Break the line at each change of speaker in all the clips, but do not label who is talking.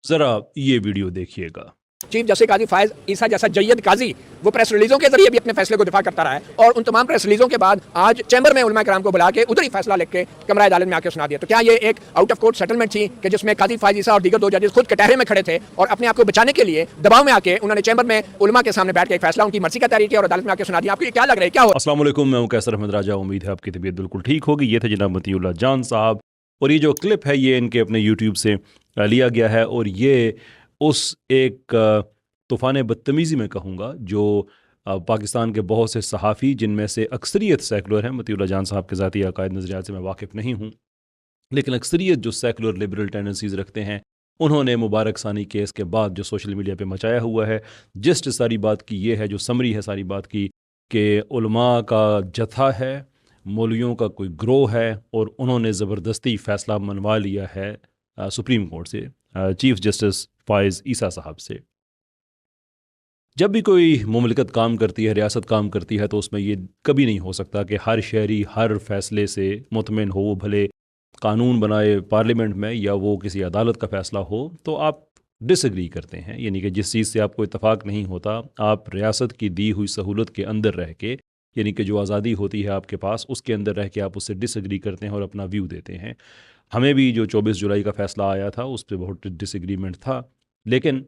ذرا یہ ویڈیو دیکھیے گا۔
چیف جسٹس قاضی فائز عیسیٰ جیسا جید قاضی وہ پریس ریلیزوں کے ذریعے بھی اپنے فیصلے کو دفاع کرتا رہا ہے، اور ان تمام پریس ریلیزوں کے بعد آج چیمبر میں علماء کرام کو بلا کے ادھر ہی فیصلہ لکھ کے کمرہ عدالت میں آ کے سنا دیا۔ تو کیا یہ ایک آؤٹ آف کورٹ سیٹلمنٹ تھی کہ جس میں قاضی فائز عیسیٰ اور دیگر دو ججز خود کٹہرے میں کھڑے تھے اور اپنے آپ کو بچانے کے لیے دباؤ میں آ کے انہوں نے چیمبر میں علماء کے سامنے بیٹھ کے ایک فیصلہ ان کی مرضی کا تحریر کیا اور عدالت میں آ کے سنا دیا؟ آپ کو یہ کیا لگ رہا ہے کیا ہو؟
السلام علیکم، میں ہوں قیصر احمد راجہ، امید ہے آپ کی طبیعت بالکل ٹھیک ہوگی۔ یہ تھے جناب مطیع اللہ جان صاحب، اور یہ جو کلپ ہے یہ ان کے اپنے یوٹیوب سے لیا گیا ہے، اور یہ اس ایک طوفان بدتمیزی میں کہوں گا جو پاکستان کے بہت سے صحافی، جن میں سے اکثریت سیکولر ہیں، مطیع اللہ جان صاحب کے ذاتی عقائد نظریات سے میں واقف نہیں ہوں، لیکن اکثریت جو سیکولر لبرل ٹینڈنسیز رکھتے ہیں، انہوں نے مبارک ثانی کیس کے بعد جو سوشل میڈیا پہ مچایا ہوا ہے، جسٹ ساری بات کی یہ ہے، جو سمری ہے ساری بات کی، کہ علماء کا جتھا ہے، مولویوں کا کوئی گروہ ہے، اور انہوں نے زبردستی فیصلہ منوا لیا ہے سپریم کورٹ سے، چیف جسٹس فائز عیسیٰ صاحب سے۔ جب بھی کوئی مملکت کام کرتی ہے، ریاست کام کرتی ہے، تو اس میں یہ کبھی نہیں ہو سکتا کہ ہر شہری ہر فیصلے سے مطمئن ہو، بھلے قانون بنائے پارلیمنٹ میں یا وہ کسی عدالت کا فیصلہ ہو، تو آپ ڈس ایگری کرتے ہیں، یعنی کہ جس چیز سے آپ کو اتفاق نہیں ہوتا، آپ ریاست کی دی ہوئی سہولت کے اندر رہ کے، یعنی کہ جو آزادی ہوتی ہے آپ کے پاس، اس کے اندر رہ کے آپ اس سے ڈس ایگری کرتے ہیں اور اپنا ویو دیتے ہیں۔ ہمیں بھی جو 24 جولائی کا فیصلہ آیا تھا اس پہ بہت ڈس ایگریمنٹ تھا، لیکن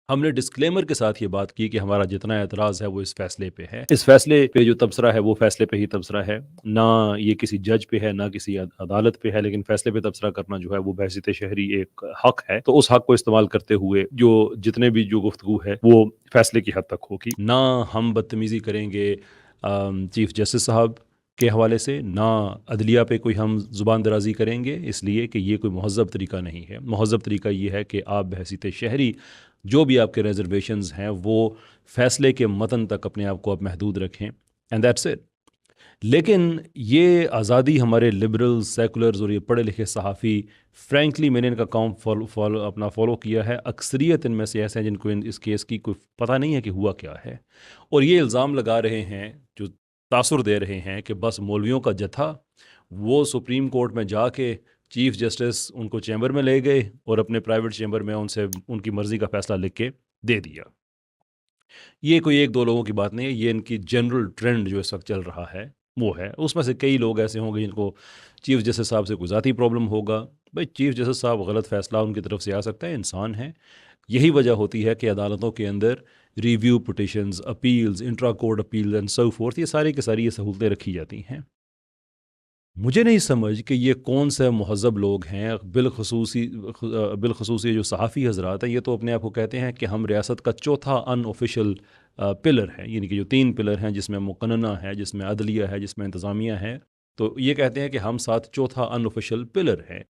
ہم نے ڈسکلیمر کے ساتھ یہ بات کی کہ ہمارا جتنا اعتراض ہے وہ اس فیصلے پہ ہے، اس فیصلے پہ جو تبصرہ ہے وہ فیصلے پہ ہی تبصرہ ہے، نہ یہ کسی جج پہ ہے، نہ کسی عدالت پہ ہے، لیکن فیصلے پہ تبصرہ کرنا جو ہے وہ بحیثیت شہری ایک حق ہے، تو اس حق کو استعمال کرتے ہوئے جو جتنے بھی جو گفتگو ہے وہ فیصلے کی حد تک ہوگی۔ نہ ہم بدتمیزی کریں گے چیف جسٹس صاحب کے حوالے سے، نہ عدلیہ پہ کوئی ہم زبان درازی کریں گے، اس لیے کہ یہ کوئی مہذب طریقہ نہیں ہے۔ مہذب طریقہ یہ ہے کہ آپ بحیثیت شہری جو بھی آپ کے ریزرویشنز ہیں وہ فیصلے کے متن تک اپنے آپ کو آپ محدود رکھیں، اینڈ دیٹس اٹ۔ لیکن یہ آزادی ہمارے لبرل سیکولرز اور یہ پڑھے لکھے صحافی، فرینکلی میں نے ان کا کام فالو کیا ہے، اکثریت ان میں سے ایسے ہیں جن کو اس کیس کی کوئی پتہ نہیں ہے کہ ہوا کیا ہے، اور یہ الزام لگا رہے ہیں، جو تاثر دے رہے ہیں کہ بس مولویوں کا جتھا وہ سپریم کورٹ میں جا کے چیف جسٹس ان کو چیمبر میں لے گئے اور اپنے پرائیویٹ چیمبر میں ان سے ان کی مرضی کا فیصلہ لکھ کے دے دیا۔ یہ کوئی ایک دو لوگوں کی بات نہیں ہے، یہ ان کی جنرل ٹرینڈ جو اس وقت چل رہا ہے وہ ہے۔ اس میں سے کئی لوگ ایسے ہوں گے جن کو چیف جسٹس صاحب سے کوئی ذاتی پرابلم ہوگا، بھائی چیف جسٹس صاحب غلط فیصلہ ان کی طرف سے آ سکتا ہے، انسان ہے۔ یہی وجہ ہوتی ہے کہ عدالتوں کے اندر review petitions, appeals, intra court appeals and so forth, یہ ساری کی ساری یہ سہولتیں رکھی جاتی ہیں۔ مجھے نہیں سمجھ کہ یہ کون سے مہذب لوگ ہیں، بالخصوص یہ جو صحافی حضرات ہیں، یہ تو اپنے آپ کو کہتے ہیں کہ ہم ریاست کا چوتھا ان آفیشیل پلر ہے، یعنی کہ جو 3 پلر ہیں، جس میں مقننہ ہے، جس میں عدلیہ ہے، جس میں انتظامیہ ہے، تو یہ کہتے ہیں کہ ہم ساتھ چوتھا ان آفیشیل پلر ہے۔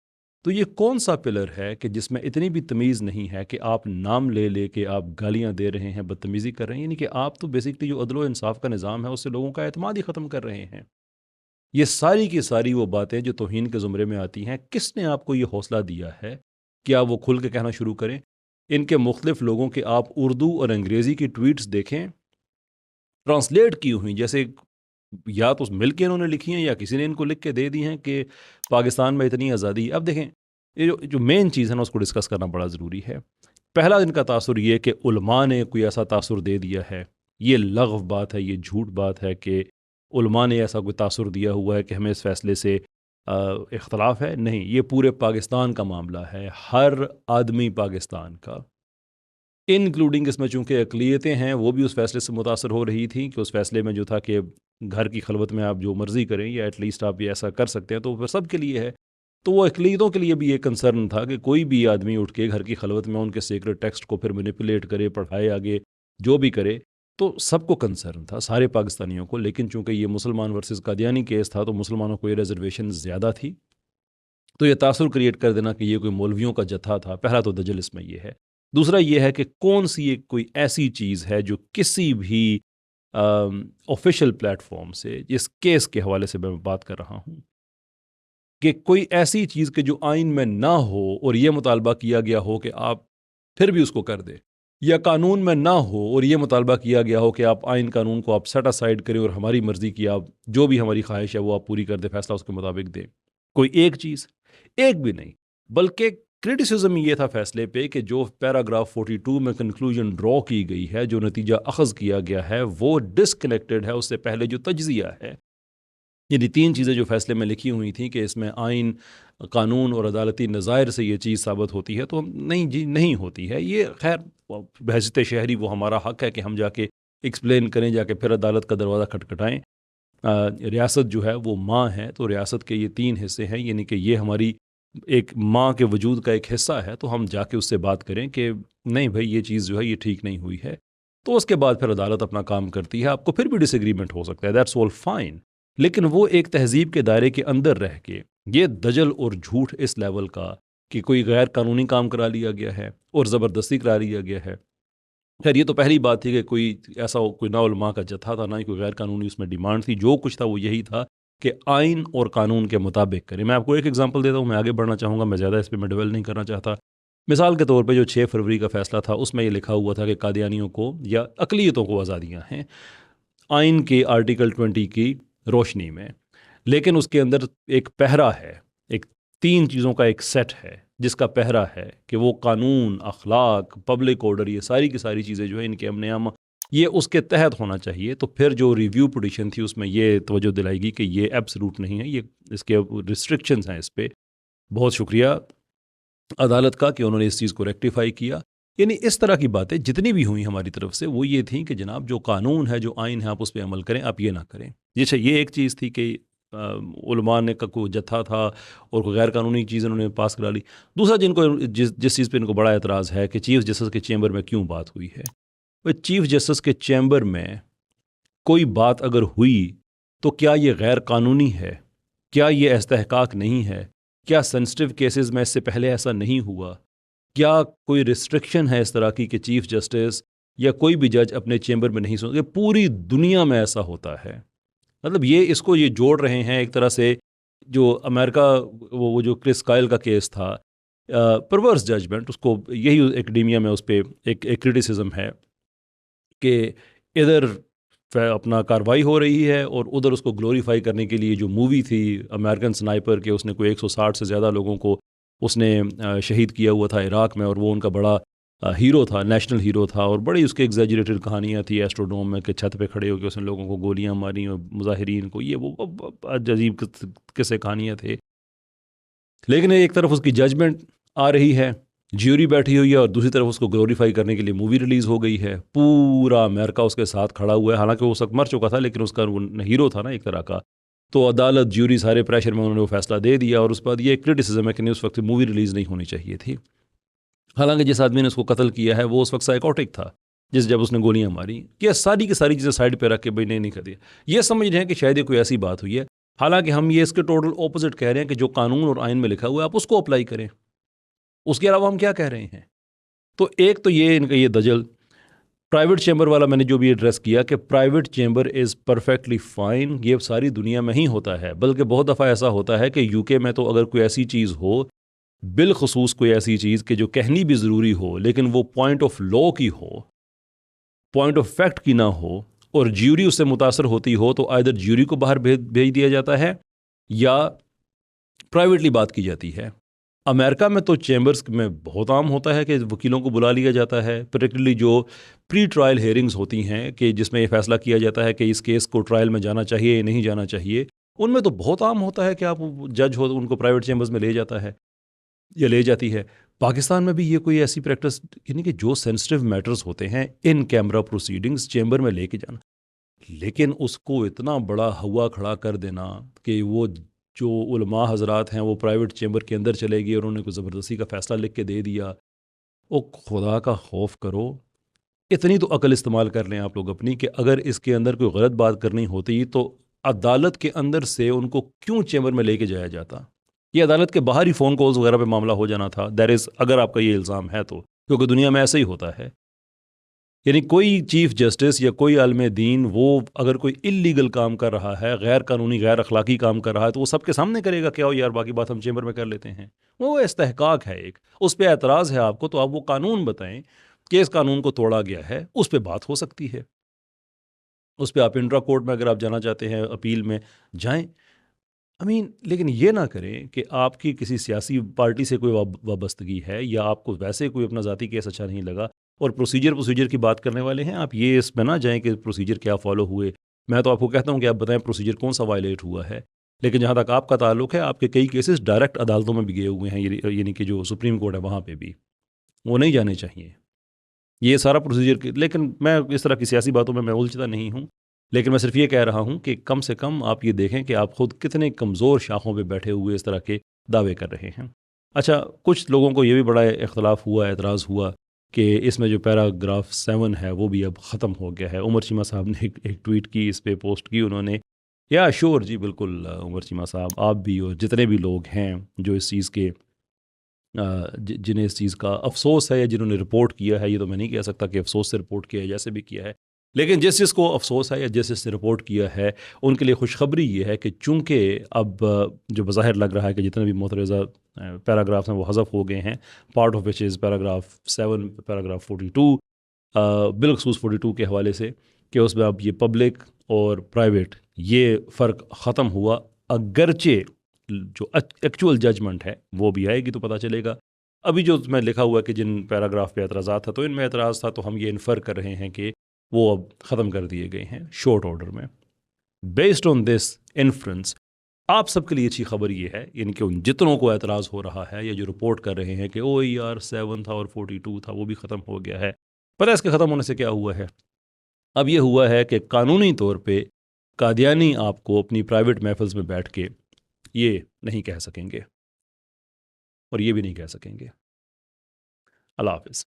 تو یہ کون سا پلر ہے کہ جس میں اتنی بھی تمیز نہیں ہے کہ آپ نام لے لے کے آپ گالیاں دے رہے ہیں، بدتمیزی کر رہے ہیں، یعنی کہ آپ تو بیسکلی جو عدل و انصاف کا نظام ہے اس سے لوگوں کا اعتماد ہی ختم کر رہے ہیں۔ یہ ساری کی ساری وہ باتیں جو توہین کے زمرے میں آتی ہیں، کس نے آپ کو یہ حوصلہ دیا ہے کہ آپ وہ کھل کے کہنا شروع کریں؟ ان کے مختلف لوگوں کے آپ اردو اور انگریزی کی ٹویٹس دیکھیں، ٹرانسلیٹ کی ہوئی، جیسے یا تو مل کے انہوں نے لکھی ہیں یا کسی نے ان کو لکھ کے دے دی ہیں کہ پاکستان میں اتنی آزادی۔ اب دیکھیں، یہ جو مین چیز ہے نا، اس کو ڈسکس کرنا بڑا ضروری ہے۔ پہلا ان کا تاثر یہ کہ علماء نے کوئی ایسا تاثر دے دیا ہے، یہ لغو بات ہے، یہ جھوٹ بات ہے کہ علماء نے ایسا کوئی تاثر دیا ہوا ہے کہ ہمیں اس فیصلے سے اختلاف ہے۔ نہیں، یہ پورے پاکستان کا معاملہ ہے، ہر آدمی پاکستان کا، انکلوڈنگ اس میں چونکہ اقلیتیں ہیں وہ بھی اس فیصلے سے متاثر ہو رہی تھیں، کہ اس فیصلے میں جو تھا کہ گھر کی خلوت میں آپ جو مرضی کریں یا ایٹ لیسٹ آپ یہ ایسا کر سکتے ہیں، تو وہ سب کے لیے ہے۔ تو وہ اقلیتوں کے لیے بھی یہ کنسرن تھا کہ کوئی بھی آدمی اٹھ کے گھر کی خلوت میں ان کے سیکرٹ ٹیکسٹ کو پھر مینیپولیٹ کرے، پڑھائے آگے، جو بھی کرے، تو سب کو کنسرن تھا، سارے پاکستانیوں کو۔ لیکن چونکہ یہ مسلمان ورسز قادیانی کیس تھا تو مسلمانوں کو یہ ریزرویشن زیادہ تھی، تو یہ تاثر کریٹ کر دینا کہ یہ کوئی مولویوں کا جتھا تھا، پہلا تو دجل اس میں یہ ہے۔ دوسرا یہ ہے کہ کون سی ایک کوئی ایسی چیز ہے جو کسی بھی آفیشیل پلیٹ فارم سے، اس کیس کے حوالے سے میں بات کر رہا ہوں، کہ کوئی ایسی چیز کہ جو آئین میں نہ ہو اور یہ مطالبہ کیا گیا ہو کہ آپ پھر بھی اس کو کر دیں، یا قانون میں نہ ہو اور یہ مطالبہ کیا گیا ہو کہ آپ آئین قانون کو آپ سیٹ اسائڈ کریں اور ہماری مرضی کی آپ جو بھی ہماری خواہش ہے وہ آپ پوری کر دیں، فیصلہ اس کے مطابق دیں۔ کوئی ایک چیز، ایک بھی نہیں، بلکہ کرٹیسزم یہ تھا فیصلے پہ کہ جو پیراگراف 42 میں کنکلوژن ڈرا کی گئی ہے، جو نتیجہ اخذ کیا گیا ہے، وہ ڈسکنیکٹڈ ہے اس سے پہلے جو تجزیہ ہے. یعنی 3 چیزیں جو فیصلے میں لکھی ہوئی تھیں کہ اس میں آئین، قانون اور عدالتی نظائر سے یہ چیز ثابت ہوتی ہے، تو نہیں جی نہیں ہوتی ہے. یہ خیر بحیثیت شہری وہ ہمارا حق ہے کہ ہم جا کے ایکسپلین کریں، جا کے پھر عدالت کا دروازہ کھٹکھٹائیں. ریاست جو ہے وہ ماں ہے، تو ریاست کے یہ 3 حصے ہیں، یعنی کہ یہ ہماری ایک ماں کے وجود کا ایک حصہ ہے، تو ہم جا کے اس سے بات کریں کہ نہیں بھائی یہ چیز جو ہے یہ ٹھیک نہیں ہوئی ہے. تو اس کے بعد پھر عدالت اپنا کام کرتی ہے. آپ کو پھر بھی ڈس ایگریمنٹ ہو سکتا ہے، دیٹس آل فائن، لیکن وہ ایک تہذیب کے دائرے کے اندر رہ کے یہ دجل اور جھوٹ اس لیول کا کہ کوئی غیر قانونی کام کرا لیا گیا ہے اور زبردستی کرا لیا گیا ہے. خیر یہ تو پہلی بات تھی کہ کوئی ایسا کوئی نہ علماء کا جتھا تھا، نہ ہی کوئی غیر قانونی اس میں ڈیمانڈ تھی. جو کچھ تھا وہ یہی تھا کہ آئین اور قانون کے مطابق کریں. میں آپ کو ایک ایگزامپل دیتا ہوں، میں آگے بڑھنا چاہوں گا، میں زیادہ اس پہ میں ڈویل نہیں کرنا چاہتا. مثال کے طور پہ جو 6 فروری کا فیصلہ تھا، اس میں یہ لکھا ہوا تھا کہ قادیانیوں کو یا اقلیتوں کو آزادیاں ہیں آئین کے آرٹیکل 20 کی روشنی میں، لیکن اس کے اندر ایک پہرا ہے، ایک 3 چیزوں کا ایک سیٹ ہے جس کا پہرا ہے کہ وہ قانون، اخلاق، پبلک آرڈر، یہ ساری کی ساری چیزیں جو ہے ان کے امن عام یہ اس کے تحت ہونا چاہیے. تو پھر جو ریویو پٹیشن تھی اس میں یہ توجہ دلائی گئی کہ یہ ایبسلوٹ نہیں ہے، یہ اس کے ریسٹرکشنز ہیں اس پہ. بہت شکریہ عدالت کا کہ انہوں نے اس چیز کو ریکٹیفائی کیا. یعنی اس طرح کی باتیں جتنی بھی ہوئیں ہماری طرف سے وہ یہ تھیں کہ جناب جو قانون ہے، جو آئین ہے، آپ اس پہ عمل کریں، آپ یہ نہ کریں. یہ ایک چیز تھی کہ علماء نے کا کوئی جتھا تھا اور کوئی غیر قانونی چیز انہوں نے پاس کرا لی. دوسرا جن کو جس چیز پہ ان کو بڑا اعتراض ہے کہ چیف جسٹس کے چیمبر میں کیوں بات ہوئی ہے. چیف جسٹس کے چیمبر میں کوئی بات اگر ہوئی تو کیا یہ غیر قانونی ہے؟ کیا یہ استحقاق نہیں ہے؟ کیا سینسٹیو کیسز میں اس سے پہلے ایسا نہیں ہوا؟ کیا کوئی ریسٹرکشن ہے اس طرح کی کہ چیف جسٹس یا کوئی بھی جج اپنے چیمبر میں نہیں سن؟ پوری دنیا میں ایسا ہوتا ہے. مطلب یہ جوڑ رہے ہیں ایک طرح سے جو امریکہ وہ جو کرس کائل کا کیس تھا، پرورس ججمنٹ، اس کو یہی ایکڈیمیا میں اس پہ ایک کرٹیسزم ہے کہ ادھر اپنا کاروائی ہو رہی ہے اور ادھر اس کو گلوریفائی کرنے کے لیے جو مووی تھی امریکن سنائپر کے، اس نے کوئی 160 سے زیادہ لوگوں کو اس نے شہید کیا ہوا تھا عراق میں، اور وہ ان کا بڑا ہیرو تھا، نیشنل ہیرو تھا، اور بڑی اس کے ایگزیجریٹڈ کہانیاں تھی ایسٹروڈوم میں کہ چھت پہ کھڑے ہو کے اس نے لوگوں کو گولیاں ماری اور مظاہرین کو، یہ وہ عجیب قصے کہانیاں تھے. لیکن ایک طرف اس کی ججمنٹ آ رہی ہے، جیوری بیٹھی ہوئی ہے، اور دوسری طرف اس کو گلوریفائی کرنے کے لیے مووی ریلیز ہو گئی ہے. پورا امریکہ اس کے ساتھ کھڑا ہوا ہے، حالانکہ وہ اس وقت مر چکا تھا لیکن اس کا وہ ہیرو تھا نا ایک طرح کا. تو عدالت، جیوری، سارے پریشر میں انہوں نے وہ فیصلہ دے دیا، اور اس کے بعد یہ کرٹیسزم ہے کہ نہیں اس وقت مووی ریلیز نہیں ہونی چاہیے تھی. حالانکہ جس آدمی نے اس کو قتل کیا ہے وہ اس وقت سائیکوٹک تھا جب اس نے گولیاں ماری. یہ ساری کی ساری چیزیں سائڈ پہ رکھ کے بھائی نہیں کر دیا. یہ سمجھ رہے ہیں کہ شاید یہ کوئی ایسی بات ہوئی ہے، حالانکہ ہم یہ اس کے ٹوٹل اپوزٹ کہہ رہے ہیں کہ جو قانون اور آئین میں لکھا ہوا ہے آپ اس کو اپلائی کریں. اس کے علاوہ ہم کیا کہہ رہے ہیں؟ تو ایک تو یہ ان کا یہ دجل. پرائیویٹ چیمبر والا میں نے جو بھی ایڈریس کیا کہ private chamber is perfectly fine, یہ ساری دنیا میں ہی ہوتا ہے. بلکہ بہت دفعہ ایسا ہوتا ہے کہ UK میں تو اگر کوئی ایسی چیز ہو، بالخصوص کوئی ایسی چیز کہ جو کہنی بھی ضروری ہو لیکن وہ پوائنٹ آف لا کی ہو، پوائنٹ آف فیکٹ کی نہ ہو، اور جیوری اس سے متاثر ہوتی ہو، تو آئدر جیوری کو باہر بھیج دیا جاتا ہے یا پرائیویٹلی بات کی جاتی ہے. امریکہ میں تو چیمبرز میں بہت عام ہوتا ہے کہ وکیلوں کو بلا لیا جاتا ہے، پرٹیکولرلی جو پری ٹرائل ہیئرنگز ہوتی ہیں کہ جس میں یہ فیصلہ کیا جاتا ہے کہ اس کیس کو ٹرائل میں جانا چاہیے یا نہیں جانا چاہیے. ان میں تو بہت عام ہوتا ہے کہ آپ جج ہو ان کو پرائیویٹ چیمبرز میں لے جاتا ہے یا لے جاتی ہے. پاکستان میں بھی یہ کوئی ایسی پریکٹس، یعنی کہ جو سینسٹیو میٹرز ہوتے ہیں ان کیمرہ پروسیڈنگز چیمبر میں لے کے جانا، لیکن اس کو اتنا بڑا ہوا کھڑا کر دینا کہ وہ جو علماء حضرات ہیں وہ پرائیویٹ چیمبر کے اندر چلے گئے اور انہوں نے کوئی زبردستی کا فیصلہ لکھ کے دے دیا. او خدا کا خوف کرو، اتنی تو عقل استعمال کر لیں آپ لوگ اپنی کہ اگر اس کے اندر کوئی غلط بات کرنی ہوتی تو عدالت کے اندر سے ان کو کیوں چیمبر میں لے کے جایا جاتا؟ یہ عدالت کے باہر ہی فون کالز وغیرہ پہ معاملہ ہو جانا تھا. اگر آپ کا یہ الزام ہے تو، کیونکہ دنیا میں ایسا ہی ہوتا ہے. یعنی کوئی چیف جسٹس یا کوئی عالم دین وہ اگر کوئی اللیگل کام کر رہا ہے، غیر قانونی غیر اخلاقی کام کر رہا ہے، تو وہ سب کے سامنے کرے گا کیا ہو یار باقی بات ہم چیمبر میں کر لیتے ہیں. وہ استحقاق ہے ایک، اس پہ اعتراض ہے آپ کو تو آپ وہ قانون بتائیں کہ اس قانون کو توڑا گیا ہے، اس پہ بات ہو سکتی ہے. اس پہ آپ انٹرا کورٹ میں اگر آپ جانا چاہتے ہیں اپیل میں جائیں. لیکن یہ نہ کریں کہ آپ کی کسی سیاسی پارٹی سے کوئی وابستگی ہے یا آپ کو ویسے کوئی اپنا ذاتی کیس اچھا نہیں لگا اور پروسیجر کی بات کرنے والے ہیں، آپ یہ اس میں نہ جائیں کہ پروسیجر کیا فالو ہوئے. میں تو آپ کو کہتا ہوں کہ آپ بتائیں پروسیجر کون سا وائلیٹ ہوا ہے. لیکن جہاں تک آپ کا تعلق ہے، آپ کے کئی کیسز ڈائریکٹ عدالتوں میں بھی گئے ہوئے ہیں، یعنی کہ جو سپریم کورٹ ہے وہاں پہ بھی وہ نہیں جانے چاہیے. یہ سارا پروسیجر، لیکن میں اس طرح کی سیاسی باتوں میں الجھتا نہیں ہوں. لیکن میں صرف یہ کہہ رہا ہوں کہ کم سے کم آپ یہ دیکھیں کہ آپ خود کتنے کمزور شاخوں پہ بیٹھے ہوئے اس طرح کے دعوے کر رہے ہیں. اچھا، کچھ لوگوں کو یہ بھی بڑا اختلاف ہوا، اعتراض ہوا کہ اس میں جو پیراگراف 7 ہے وہ بھی اب ختم ہو گیا ہے. عمر چیمہ صاحب نے ایک ٹویٹ کی، اس پہ پوسٹ کی انہوں نے. یا شور جی بالکل عمر چیمہ صاحب، آپ بھی اور جتنے بھی لوگ ہیں جو اس چیز کے جنہیں اس چیز کا افسوس ہے یا جنہوں نے رپورٹ کیا ہے، یہ تو میں نہیں کہہ سکتا کہ افسوس سے رپورٹ کیا ہے، جیسے بھی کیا ہے، لیکن جس کو افسوس ہے یا جس نے رپورٹ کیا ہے ان کے لیے خوشخبری یہ ہے کہ چونکہ اب جو بظاہر لگ رہا ہے کہ جتنے بھی مترجہ پیراگرافس ہیں وہ حذف ہو گئے ہیں، part of which is paragraph 7، paragraph 42، بالخصوص 42 کے حوالے سے، کہ اس میں اب یہ پبلک اور پرائیویٹ یہ فرق ختم ہوا. اگرچہ جو ایکچوئل ججمنٹ ہے وہ بھی آئے گی تو پتہ چلے گا. ابھی جو میں لکھا ہوا ہے کہ جن پیراگراف پہ اعتراضات تھا تو ان میں اعتراض تھا، تو ہم یہ انفر کر رہے ہیں کہ وہ اب ختم کر دیے گئے ہیں شارٹ آرڈر میں. بیسڈ آن دس انفرنس آپ سب کے لیے اچھی خبر یہ ہے، یعنی کہ ان جتنوں کو اعتراض ہو رہا ہے یا جو رپورٹ کر رہے ہیں کہ او یار 7 تھا اور 42 تھا وہ بھی ختم ہو گیا ہے، پتہ ہے اس کے ختم ہونے سے کیا ہوا ہے؟ اب یہ ہوا ہے کہ قانونی طور پہ قادیانی آپ کو اپنی پرائیویٹ محفلز میں بیٹھ کے یہ نہیں کہہ سکیں گے اور یہ بھی نہیں کہہ سکیں گے. اللہ حافظ.